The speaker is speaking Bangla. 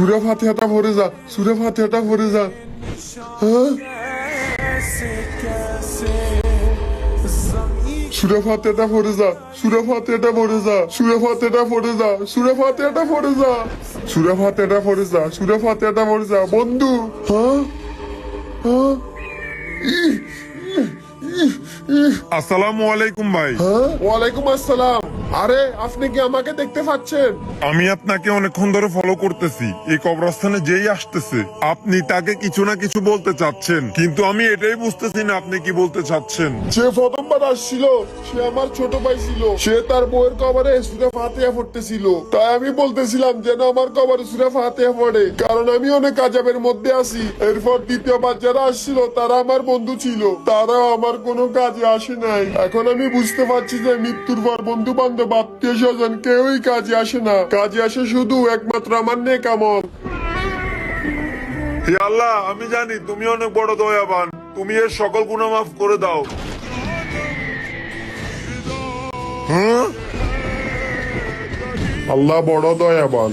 সুরা ফাতিহাটা পড়ে যা, সুরা ফাতিহাটা পড়ে যা। হ্যাঁ, সুরা ফাতিহাটা পড়ে যা, সুরা ফাতিহাটা পড়ে যা, সুরা ফাতিহাটা পড়ে যা, সুরা ফাতিহাটা পড়ে যা, সুরা ফাতিহাটা পড়ে যা, সুরা ফাতিহাটা পড়ে যা বন্ধু। হ্যাঁ হ্যাঁ, আসসালামু আলাইকুম ভাই। হ্যাঁ, ওয়ালাইকুম আসসালাম। আরে আপনি কি আমাকে দেখতে পাচ্ছেন? আমি আপনাকে অনেকক্ষণ ধরে ফলো করতেছি। এই কবরস্থানে যেই আসতেছে আপনি তাকে কিছু না কিছু বলতে চাচ্ছেন, কিন্তু আমি এটাই বুঝতেছি না আপনি কি বলতে চাচ্ছেন। যে প্রথমবার আসছিল সে আমার ছোট ভাই ছিল। সে তার বউয়ের কবরে সূরা ফাতিহা পড়তেছিল, তাই আমি বলতেছিলাম যেন আমার কবরে সূরা ফাতিহা পড়ে, কারণ আমি অনেক আযাবের মধ্যে আছি। এরপর দ্বিতীয়বার যারা আসছিল তারা আমার বন্ধু ছিল, তারাও আমার কোনো কাজে আসে নাই। এখন আমি বুঝতে পারছি যে মৃত্যুর পর বন্ধু বান্ধব আত্মীয় স্বজন কেউই কাজে আসে না, কাজে আসে শুধু একমাত্র আমার নেক আমল। হে আল্লাহ, আমি জানি তুমি অনেক বড় দয়াবান, তুমি এর সকল গুনাহ মাফ করে দাও। আল্লাহ বড় দয়াবান।